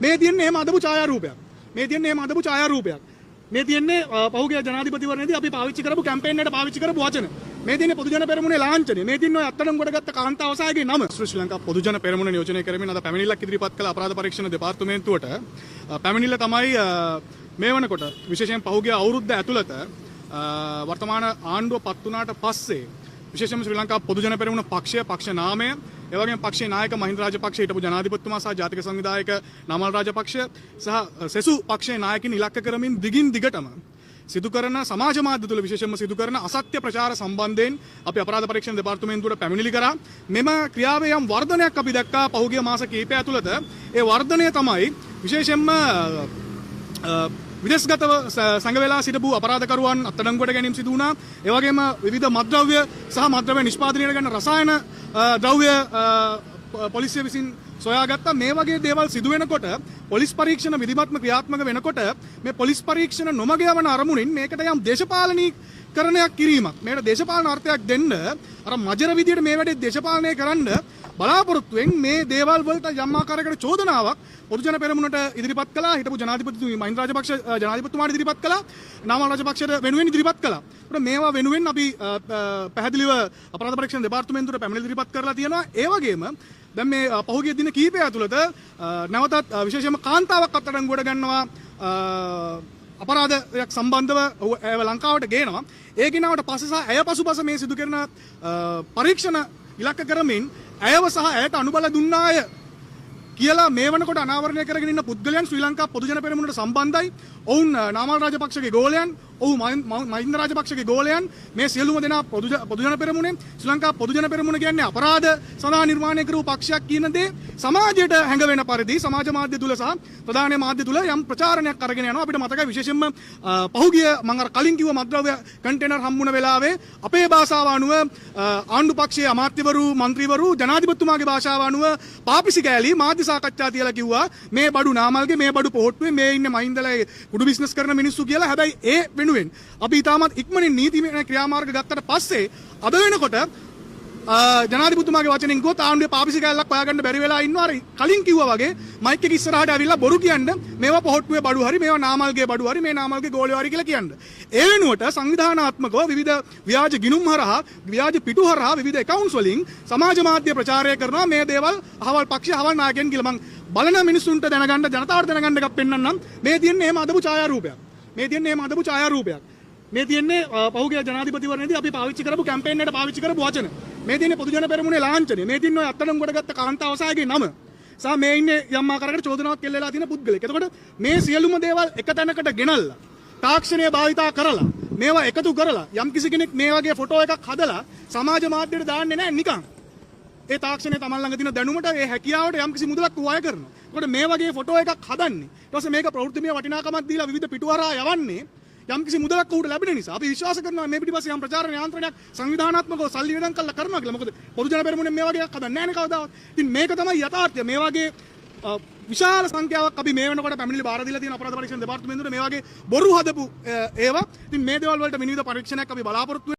මේ තියන්නේ එහෙම අදපු ඡායාරූපයක්. මේ තියන්නේ එහෙම අදපු ඡායාරූපයක්. මේ තියන්නේ පහුගිය ජනාධිපතිවරණයේදී අපි පාවිච්චි කරපු කැම්පේන් එකට පාවිච්චි කරපු වචන. මේ තියන්නේ පොදු ජන පෙරමුණේ ලාංඡනය. මේ තියන්නේ ඔය අත්තඩං ගොඩගත්ත කාන්තාව සායගේ නම. ශ්‍රී ලංකා පොදු ජන පෙරමුණ නියෝජනය කරමින් අද පැමිණිල්ලක් ඉදිරිපත් කළ අපරාධ පරීක්ෂණ දෙපාර්තමේන්තුවට පැමිණිල්ල තමයි මේ වෙනකොට විශේෂයෙන් පහුගිය අවුරුද්ද ඇතුළත වර්තමාන ආණ්ඩුව පත් වුණාට පස්සේ විශේෂයෙන්ම ශ්‍රී ලංකා පොදු ජන පෙරමුණ පක්ෂය පක්ෂ නාමය ඒ වගේම පක්ෂයේ නායක මහින්ද රාජපක්ෂ හිටපු ජනාධිපතිතුමා සහ ජාතික සංවිධායක නමල් රාජපක්ෂ සහ සෙසු පක්ෂයේ නායකින් ඉලක්ක කරමින් දිගින් දිගටම සිදු කරන සමාජ මාධ්‍ය තුළ විශේෂයෙන්ම සිදු කරන අසත්‍ය ප්‍රචාර සම්බන්ධයෙන් අපි අපරාධ පරීක්ෂණ දෙපාර්තමේන්තුවට පැමිණිලි කරා. මෙම ක්‍රියාවේ යම් වර්ධනයක් අපි දැක්කා පහුගිය මාස කිහිපය ඇතුළත. ඒ වර්ධනය තමයි විශේෂයෙන්ම විදේශගතව සංගවෙලා සිටපු අපරාධකරුවන් අත්අඩංගුවට ගැනීම සිදු වුණා. ඒ වගේම විවිධ මත්ද්‍රව්‍ය සහ මත්ද්‍රව්‍ය නිෂ්පාදනයට ගන්න රසායන ද්‍රව්‍ය පොලිසිය විසින් සොයාගත්තා. මේ වගේ දේවල් සිදු වෙනකොට පොලිස් පරීක්ෂණ විධිමත්ම ක්‍රියාත්මක වෙනකොට මේ පොලිස් පරීක්ෂණ නොමග යවන අරමුණින් මේකට යම් දේශපාලනීකරණයක් කිරීමක් මේකට දේශපාලන අර්ථයක් දෙන්න අර මජර විදියට මේ වැඩේ දේශපාලනය කරන්න බලාපොරොත්තුෙන් මේ දේවල් වලට යම් ආකාරයකට චෝදනාවක් පොදු ජන පෙරමුණට ඉදිරිපත් කළා. හිටපු ජනාධිපති මහින්ද රාජපක්ෂ ජනාධිපතිතුමාට ඉදිරිපත් කළා. නාමල් රාජපක්ෂට වෙනුවෙන් ඉදිරිපත් කළා. ඒකට මේවා වෙනුවෙන් අපි පැහැදිලිව අපරාධ පරීක්ෂණ දෙපාර්තමේන්තුවට පැමිණිලි ඉදිරිපත් කරලා තියෙනවා. ඒ වගේම දැන් මේ පහුගිය දින කිහිපය ඇතුළත නැවතත් විශේෂයෙන්ම කාන්තාවක් අත්අඩංගුවට ගන්නවා අපරාධයක් සම්බන්ධව ඇය ලංකාවට ගේනවා. ඒ ගෙනාවට පස්සේ සහ ඇය පසුපස මේ සිදු කරන පරීක්ෂණ ඉලක්ක කරමින් ඇයව සහ ඇයට අනුබල දුන්නාය කියලා මේ වනකොට අනාවරණය කරගෙන ඉන්න පුද්ගලයන් ශ්‍රී ලංකා පොදු ජන පෙරමුණට සම්බන්ධයි. ඔවුන් නාමල් රාජපක්ෂගේ ගෝලයන්, ඔව් මහින්ද රාජපක්ෂගේ ගෝලයන් මේ සියලුම දෙනා පොදු ජන පෙරමුණේ ශ්‍රී ලංකා පොදු ජන පෙරමුණ කියන්නේ අපරාධ සඳහා නිර්මාණය කරපු පක්ෂයක් කියන දේ සමාජයට හැඟවෙන පරිදි සමාජ මාධ්‍ය තුල සහ ප්‍රධාන මාධ්‍ය තුල යම් ප්‍රචාරණයක් අරගෙන යනවා. අපිට මතකයි විශේෂයෙන්ම පහුගිය මම අර කලින් කිව්ව මත්ද්‍රව්‍ය කන්ටේනර් හම්බුන වෙලාවේ අපේ භාෂාව අනුව ආණ්ඩු පක්ෂයේ අමාත්‍යවරු, മന്ത്രിවරු ජනාධිපතිතුමාගේ භාෂාව අනුව පාපිසි කෑලි මාධ්‍ය සාකච්ඡා තියලා කිව්වා මේ බඩු නාමල්ගේ මේ බඩු පොහොට්ටුවේ මේ ඉන්නේ මහින්දලා කුඩු බිස්නස් කරන මිනිස්සු කියලා. හැබැයි ඒ වෙනුවෙන් අපි ඊටමත් ඉක්මනින් නීතිමය ක්‍රියාමාර්ග ගත්තට පස්සේ අද වෙනකොට ජනාධිපතිතුමාගේ වචනෙන් ගොත් ආණ්ඩුවේ පාපිසි කැලලක් හොයාගන්න බැරි වෙලා ඉන්නවා. අර කලින් කිව්වා වගේ මයික් එක ඉස්සරහට ඇවිල්ලා බොරු කියන්න මේවා පොහොට්ටුවේ බඩු හරි මේවා නාමල්ගේ බඩු හරි මේ නාමල්ගේ ගෝලිය හරි කියලා කියන්න. ඒ වෙනුවට සංවිධානාත්මකව විවිධ ව්‍යාජ ගිණුම් හරහා ව්‍යාජ පිටු හරහා විවිධ accounts වලින් සමාජ මාධ්‍ය ප්‍රචාරය කරනවා මේ දේවල් අහවල් පක්ෂ අහවල් නායකයන් කියලා. මං බලන මිනිස්සුන්ට දැනගන්න ජනතාවට දැනගන්න එකක් පෙන්වන්නම්. මේ තියන්නේ එහෙම අදපු ඡායාරූපයක්. මේ තියන්නේ එහෙම අදපු ඡායාරූපයක්. මේ තියන්නේ පහුගිය ජනාධිපතිවරණයේදී අපි පාවිච්චි කරපු කැම්පේන් එකට පාවිච්චි කරපු වචන. මේ තියන්නේ පොදු ජන පෙරමුණේ ලාංඡනය. මේ තියන්නේ ඔය අත්තඩං ගොඩගත්ත කාන්තාව සායගේ නම. සහ මේ ඉන්නේ යම් ආකාරයකට චෝදනාවක් කෙල්ලලා තියෙන පුද්ගලෙක්. එතකොට මේ සියලුම දේවල් එක තැනකට ගෙනල්ලා තාක්ෂණය භාවිතා කරලා මේවා එකතු කරලා යම් කිසි කෙනෙක් මේ වගේ ෆොටෝ එකක් හදලා සමාජ මාධ්‍යයට දාන්නේ නැහැ නිකන්. ඒ තාක්ෂණය තමන් ළඟ තියෙන දැනුමට ඒ හැකියාවට යම් කිසි මුදලක් වය කරනවා. ඒකට මේ වගේ ෆොටෝ එකක් හදන්නේ. ඊට පස්සේ මේක ප්‍රවෘත්තිමය වටිනාකමක් දීලා විවිධ පිටුවරහා යවන්නේ යම් කිසි මුදලක් උඩ ලැබෙන නිසා අපි විශ්වාස කරනවා මේ පිටිපස්සේ යම් ප්‍රචාරණ යාන්ත්‍රණයක් සංවිධානාත්මකව සල්ලි වෙනකන් කරලා කරනවා කියලා. මොකද පොදු ජන පෙරමුණෙන් මේ වගේ එකක් හදන්නේ නැහැ නේ කවදාවත්. ඉතින් මේක තමයි යථාර්ථය. මේ වගේ විශාල සංඛ්‍යාවක් අපි මේ වෙනකොට පැමිණිලි බාර දීලා තියෙන අපරාධ පරීක්ෂණ දෙපාර්තමේන්තුවේ මේ වගේ බොරු හදපු ඒවා. ඉතින් මේ දේවල් වලට විනිවිද පරීක්ෂණයක් අපි බලාපොරොත්තු